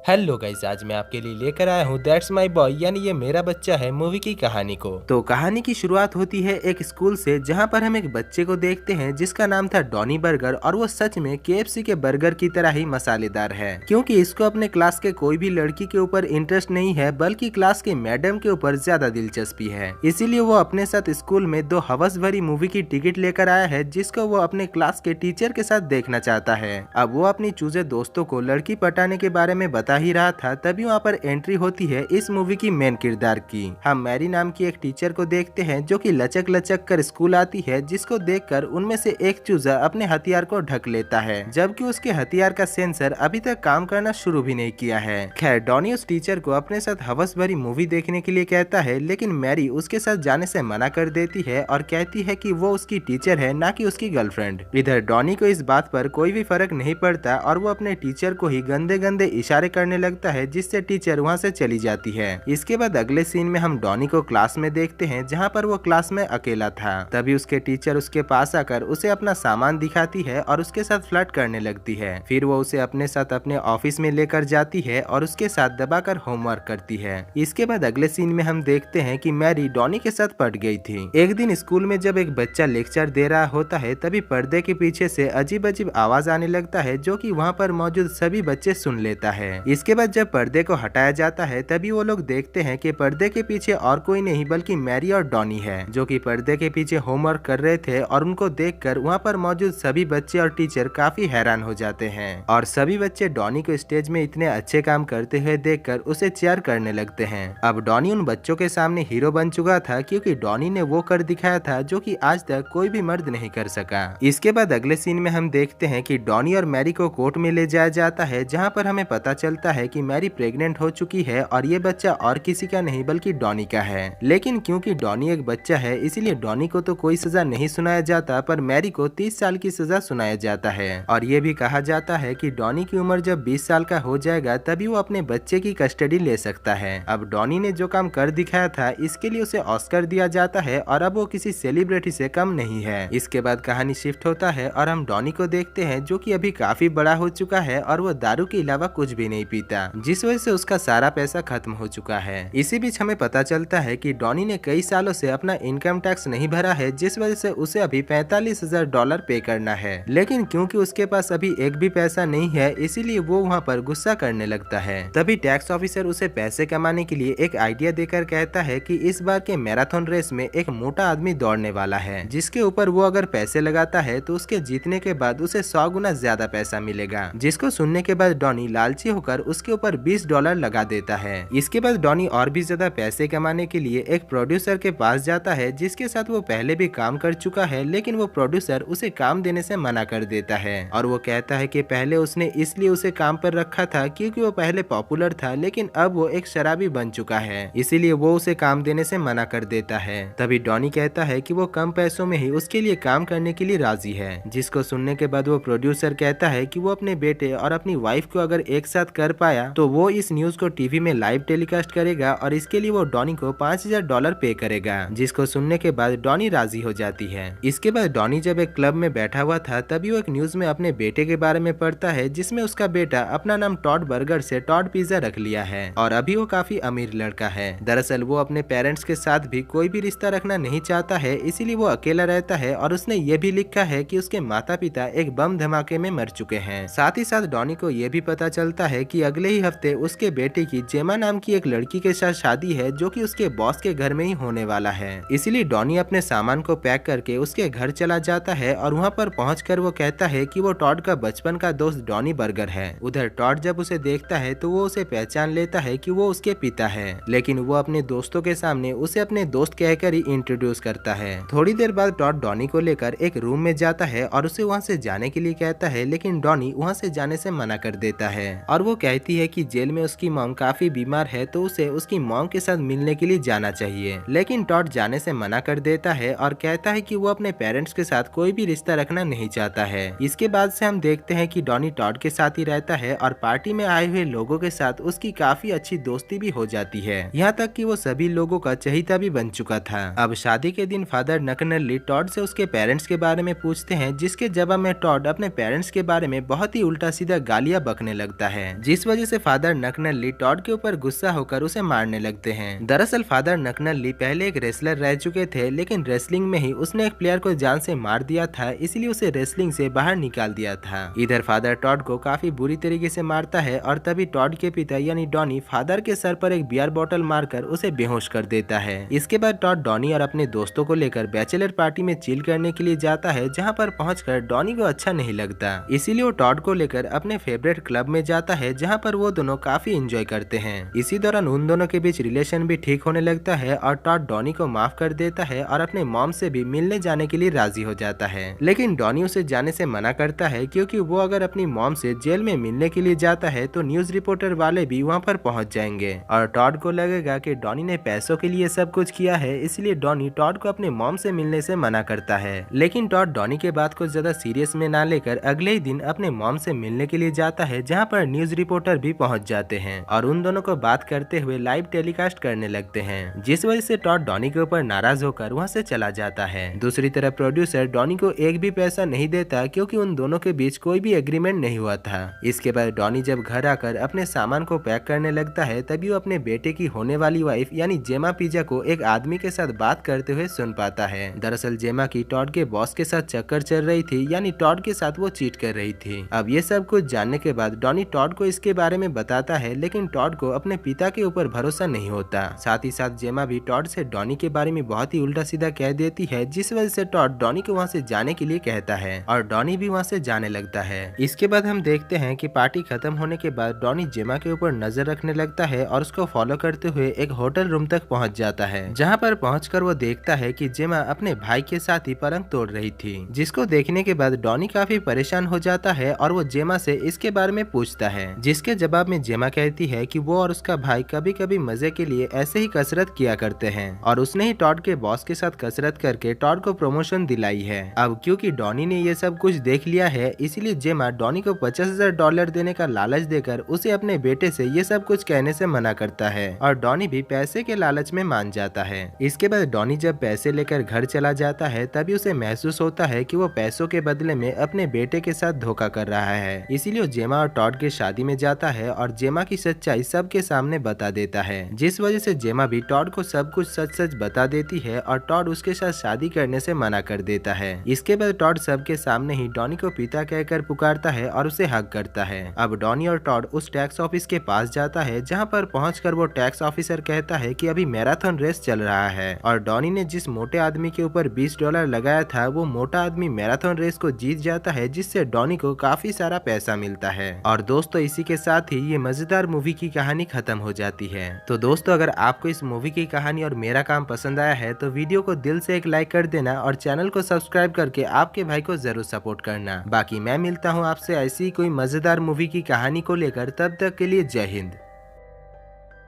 Hello guys, आज मैं आपके लिए लेकर आया हूँ दैट्स माय बॉय यानी ये मेरा बच्चा है मूवी की कहानी को। तो कहानी की शुरुआत होती है एक स्कूल से, जहाँ पर हम एक बच्चे को देखते हैं जिसका नाम था डॉनी बर्गर, और वो सच में केएफसी के बर्गर की तरह ही मसालेदार है, क्योंकि इसको अपने क्लास के कोई भी लड़की के ऊपर इंटरेस्ट नहीं है, बल्कि क्लास के मैडम के ऊपर ज्यादा दिलचस्पी है। इसीलिए वो अपने साथ स्कूल में दो हवस भरी मूवी की टिकट लेकर आया है, जिसको वो अपने क्लास के टीचर के साथ देखना चाहता है। अब वो अपनी चूजे दोस्तों को लड़की पटाने के बारे में बता ही रहा था, तभी वहाँ पर एंट्री होती है इस मूवी की मेन किरदार की। हम मैरी नाम की एक टीचर को देखते हैं जो कि लचक लचक कर स्कूल आती है, जिसको देखकर उनमें से एक चूजा अपने हथियार को ढक लेता है, जबकि उसके हथियार का सेंसर अभी तक काम करना शुरू भी नहीं किया है। खैर, डॉनी उस टीचर को अपने साथ हवस भरी मूवी देखने के लिए कहता है, लेकिन मैरी उसके साथ जाने से मना कर देती है और कहती है कि वो उसकी टीचर है, ना कि उसकी गर्लफ्रेंड। इधर डॉनी को इस बात पर कोई भी फर्क नहीं पड़ता और वो अपने टीचर को ही गंदे गंदे इशारे करने लगता है, जिससे टीचर वहां से चली जाती है। इसके बाद अगले सीन में हम डॉनी को क्लास में देखते हैं, जहां पर वो क्लास में अकेला था। तभी उसके टीचर उसके पास आकर उसे अपना सामान दिखाती है और उसके साथ फ्लर्ट करने लगती है। फिर वो उसे अपने साथ अपने ऑफिस में लेकर जाती है और उसके साथ दबाकर होमवर्क करती है। इसके बाद अगले सीन में हम देखते हैं कि मैरी डॉनी के साथ पट गई थी। एक दिन स्कूल में जब एक बच्चा लेक्चर दे रहा होता है, तभी पर्दे के पीछे से अजीब अजीब आवाज आने लगता है, जो कि वहाँ पर मौजूद सभी बच्चे सुन लेता है। इसके बाद जब पर्दे को हटाया जाता है, तभी वो लोग देखते हैं कि पर्दे के पीछे और कोई नहीं बल्कि मैरी और डॉनी है, जो कि पर्दे के पीछे होमवर्क कर रहे थे। और उनको देखकर वहाँ पर मौजूद सभी बच्चे और टीचर काफी हैरान हो जाते हैं, और सभी बच्चे डॉनी को स्टेज में इतने अच्छे काम करते हुए देखकर उसे चेयर करने लगते हैं। अब डॉनी उन बच्चों के सामने हीरो बन चुका था, क्योंकि डॉनी ने वो कर दिखाया था जो कि आज तक कोई भी मर्द नहीं कर सका। इसके बाद अगले सीन में हम देखते हैं कि डॉनी और मैरी को कोर्ट में ले जाया जाता है, जहाँ पर हमें पता चलता है कि मैरी प्रेग्नेंट हो चुकी है और ये बच्चा और किसी का नहीं बल्कि डॉनी का है। लेकिन क्योंकि डॉनी एक बच्चा है, इसीलिए डॉनी को तो कोई सजा नहीं सुनाया जाता, पर मैरी को 30 साल की सजा सुनाया जाता है। और ये भी कहा जाता है कि डॉनी की उम्र जब 20 साल का हो जाएगा, तभी वो अपने बच्चे की कस्टडी ले सकता है। अब डॉनी ने जो काम कर दिखाया था, इसके लिए उसे ऑस्कर दिया जाता है, और अब वो किसी सेलिब्रिटी से कम नहीं है। इसके बाद कहानी शिफ्ट होता है और हम डॉनी को देखते हैं, जो कि अभी काफी बड़ा हो चुका है और वो दारू के अलावा कुछ भी नहीं पीता, जिस वजह से उसका सारा पैसा खत्म हो चुका है। इसी बीच हमें पता चलता है कि डॉनी ने कई सालों से अपना इनकम टैक्स नहीं भरा है, जिस वजह से उसे अभी $45,000 पे करना है। लेकिन क्योंकि उसके पास अभी एक भी पैसा नहीं है, इसीलिए वो वहाँ पर गुस्सा करने लगता है। तभी टैक्स ऑफिसर उसे पैसे कमाने के लिए एक आइडिया देकर कहता है कि इस बार के मैराथन रेस में एक मोटा आदमी दौड़ने वाला है, जिसके ऊपर वो अगर पैसे लगाता है तो उसके जीतने के बाद उसे 100 गुना ज्यादा पैसा मिलेगा। जिसको सुनने के बाद डॉनी लालची होकर उसके ऊपर $20 लगा देता है। इसके बाद डॉनी और भी ज्यादा पैसे कमाने के लिए एक प्रोड्यूसर के पास जाता है, जिसके साथ वो पहले भी काम कर चुका है, लेकिन वो प्रोड्यूसर उसे काम देने से मना कर देता है। और वो कहता है कि पहले उसने इसलिए उसे काम पर रखा था क्योंकि वो पहले पॉपुलर था, लेकिन अब वो एक शराबी बन चुका है, इसीलिए वो उसे काम देने से मना कर देता है। तभी डॉनी कहता है कि वो कम पैसों में ही उसके लिए काम करने के लिए राजी है। जिसको सुनने के बाद वो प्रोड्यूसर कहता है कि वो अपने बेटे और अपनी वाइफ को अगर एक साथ कर पाया तो वो इस न्यूज को टीवी में लाइव टेलीकास्ट करेगा, और इसके लिए वो डॉनी को $5,000 पे करेगा। जिसको सुनने के बाद डॉनी राजी हो जाती है। इसके बाद डॉनी जब एक क्लब में बैठा हुआ था, तभी वो एक न्यूज में अपने बेटे के बारे में पढ़ता है, जिसमें उसका बेटा अपना नाम टॉड बर्गर से टॉड पिज्जा रख लिया है, और अभी वो काफी अमीर लड़का है। दरअसल वो अपने पेरेंट्स के साथ भी कोई भी रिश्ता रखना नहीं चाहता है, इसीलिए वो अकेला रहता है, और उसने ये भी लिखा है कि उसके माता पिता एक बम धमाके में मर चुके हैं। साथ ही साथ डॉनी को ये भी पता चलता है कि अगले ही हफ्ते उसके बेटे की जेमा नाम की एक लड़की के साथ शादी है, जो कि उसके बॉस के घर में ही होने वाला है। इसीलिए डॉनी अपने सामान को पैक करके उसके घर चला जाता है, और वहाँ पर पहुंचकर वो कहता है कि वो टॉड का बचपन का दोस्त डॉनी बर्गर है। उधर टॉड जब उसे देखता है तो वो उसे पहचान लेता है कि वो उसके पिता है, लेकिन वो अपने दोस्तों के सामने उसे अपने दोस्त कहकर ही इंट्रोड्यूस करता है। थोड़ी देर बाद टॉड डॉनी को लेकर एक रूम में जाता है और उसे वहाँ से जाने के लिए कहता है, लेकिन डॉनी वहाँ से जाने से मना कर देता है, और वो कहती है कि जेल में उसकी मॉम काफी बीमार है, तो उसे उसकी मॉम के साथ मिलने के लिए जाना चाहिए। लेकिन टॉड जाने से मना कर देता है और कहता है कि वो अपने पेरेंट्स के साथ कोई भी रिश्ता रखना नहीं चाहता है। इसके बाद से हम देखते हैं कि डॉनी टॉड के साथ ही रहता है, और पार्टी में आए हुए लोगों के साथ उसकी काफी अच्छी दोस्ती भी हो जाती है, यहाँ तक कि वो सभी लोगों का चहेता भी बन चुका था। अब शादी के दिन फादर नकनली टॉड से उसके पेरेंट्स के बारे में पूछते हैं, जिसके जवाब में टॉड अपने पेरेंट्स के बारे में बहुत ही उल्टा सीधा गालियां बकने लगता है। जिस वजह से फादर नकनली टॉड के ऊपर गुस्सा होकर उसे मारने लगते हैं। दरअसल फादर नकनली पहले एक रेसलर रह चुके थे, लेकिन रेसलिंग में ही उसने एक प्लेयर को जान से मार दिया था, इसलिए उसे रेसलिंग से बाहर निकाल दिया था। इधर फादर टॉड को काफी बुरी तरीके से मारता है और तभी टॉड के पिता यानी डॉनी फादर के सर पर एक बियर बोतल मारकर उसे बेहोश कर देता है। इसके बाद टॉड डॉनी और अपने दोस्तों को लेकर बैचलर पार्टी में चिल करने के लिए जाता है, जहाँ पर पहुंचकर डॉनी को अच्छा नहीं लगता, इसीलिए वो टॉड को लेकर अपने फेवरेट क्लब में जाता है, जहाँ पर वो दोनों काफी एंजॉय करते हैं। इसी दौरान उन दोनों के बीच रिलेशन भी ठीक होने लगता है और टॉड डॉनी को माफ कर देता है और अपने मॉम से भी मिलने जाने के लिए राजी हो जाता है। लेकिन डॉनी उसे जाने से मना करता है, क्योंकि वो अगर अपनी मॉम से जेल में मिलने के लिए जाता है तो न्यूज रिपोर्टर वाले भी वहाँ पर पहुँच जाएंगे और टॉड को लगेगा कि डॉनी ने पैसों के लिए सब कुछ किया है, इसलिए डॉनी टॉड को अपने मॉम से मिलने से मना करता है। लेकिन टॉड डॉनी के बात को ज्यादा सीरियस में ना लेकर अगले ही दिन अपने मॉम से मिलने के लिए जाता है, जहाँ पर न्यूज रिपोर्टर भी पहुँच जाते हैं और उन दोनों को बात करते हुए लाइव टेलीकास्ट करने लगते हैं, जिस वजह से टॉड डॉनी के ऊपर नाराज होकर वहाँ से चला जाता है। दूसरी तरफ प्रोड्यूसर डॉनी को एक भी पैसा नहीं देता, क्योंकि उन दोनों के बीच कोई भी एग्रीमेंट नहीं हुआ था। इसके बाद डॉनी जब घर आकर अपने सामान को पैक करने लगता है, तभी वो अपने बेटे की होने वाली वाइफ यानी जेमा पिज़्ज़ा को एक आदमी के साथ बात करते हुए सुन पाता है। दरअसल जेमा की टॉड के बॉस के साथ चक्कर चल रही थी, यानी टॉड के साथ वो चीट कर रही थी। अब ये सब कुछ जानने के बाद डॉनी टॉड को इसके बारे में बताता है, लेकिन टॉड को अपने पिता के ऊपर भरोसा नहीं होता। साथ ही साथ जेमा भी टॉड से डॉनी के बारे में बहुत ही उल्टा सीधा कह देती है, जिस वजह से टॉड डॉनी को वहाँ से जाने के लिए कहता है और डॉनी भी वहाँ से जाने लगता है। इसके बाद हम देखते हैं कि पार्टी खत्म होने के बाद डॉनी जेमा के ऊपर नजर रखने लगता है और उसको फॉलो करते हुए एक होटल रूम तक पहुंच जाता है, जहां पर पहुंचकर वो देखता है कि जेमा अपने भाई के साथ ही पलंग तोड़ रही थी, जिसको देखने के बाद डॉनी काफी परेशान हो जाता है और वो जेमा से इसके बारे में पूछता है, जिसके जवाब में जेमा कहती है कि वो और उसका भाई कभी कभी मजे के लिए ऐसे ही कसरत किया करते हैं और उसने ही टॉड के बॉस के साथ कसरत करके टॉड को प्रमोशन दिलाई है। अब क्योंकि डॉनी ने ये सब कुछ देख लिया है, इसीलिए जेमा डॉनी को $50,000 देने का लालच देकर उसे अपने बेटे से ये सब कुछ कहने से मना करता है और डॉनी भी पैसे के लालच में मान जाता है। इसके बाद डॉनी जब पैसे लेकर घर चला जाता है, तभी उसे महसूस होता है कि वो पैसों के बदले में अपने बेटे के साथ धोखा कर रहा है, इसीलिए जेमा और टॉड के शादी में जाता है और जेमा की सच्चाई सबके सामने बता देता है, जिस वजह से जेमा भी टॉड को सब कुछ सच सच बता देती है और टॉड उसके साथ शादी करने से मना कर देता है। इसके बाद टॉड सबके सामने ही डॉनी को पिता कहकर पुकारता है और उसे हक करता है। अब डॉनी और टॉड उस टैक्स ऑफिस के पास जाता है, जहां पर पहुंचकर वो टैक्स ऑफिसर कहता है कि अभी मैराथन रेस चल रहा है और डॉनी ने जिस मोटे आदमी के ऊपर $20 लगाया था, वो मोटा आदमी मैराथन रेस को जीत जाता है, जिससे डॉनी को काफी सारा पैसा मिलता है। और दोस्तों इसी के साथ ही ये मजेदार मूवी की कहानी खत्म हो जाती है। तो दोस्तों अगर आपको इस मूवी की कहानी और मेरा काम पसंद आया है तो वीडियो को दिल से एक लाइक कर देना और चैनल को सब्सक्राइब करके आपके भाई को जरूर सपोर्ट करना। बाकी मैं मिलता हूँ आपसे ऐसी कोई मजेदार मूवी की कहानी को लेकर, तब तक के लिए जय हिंद।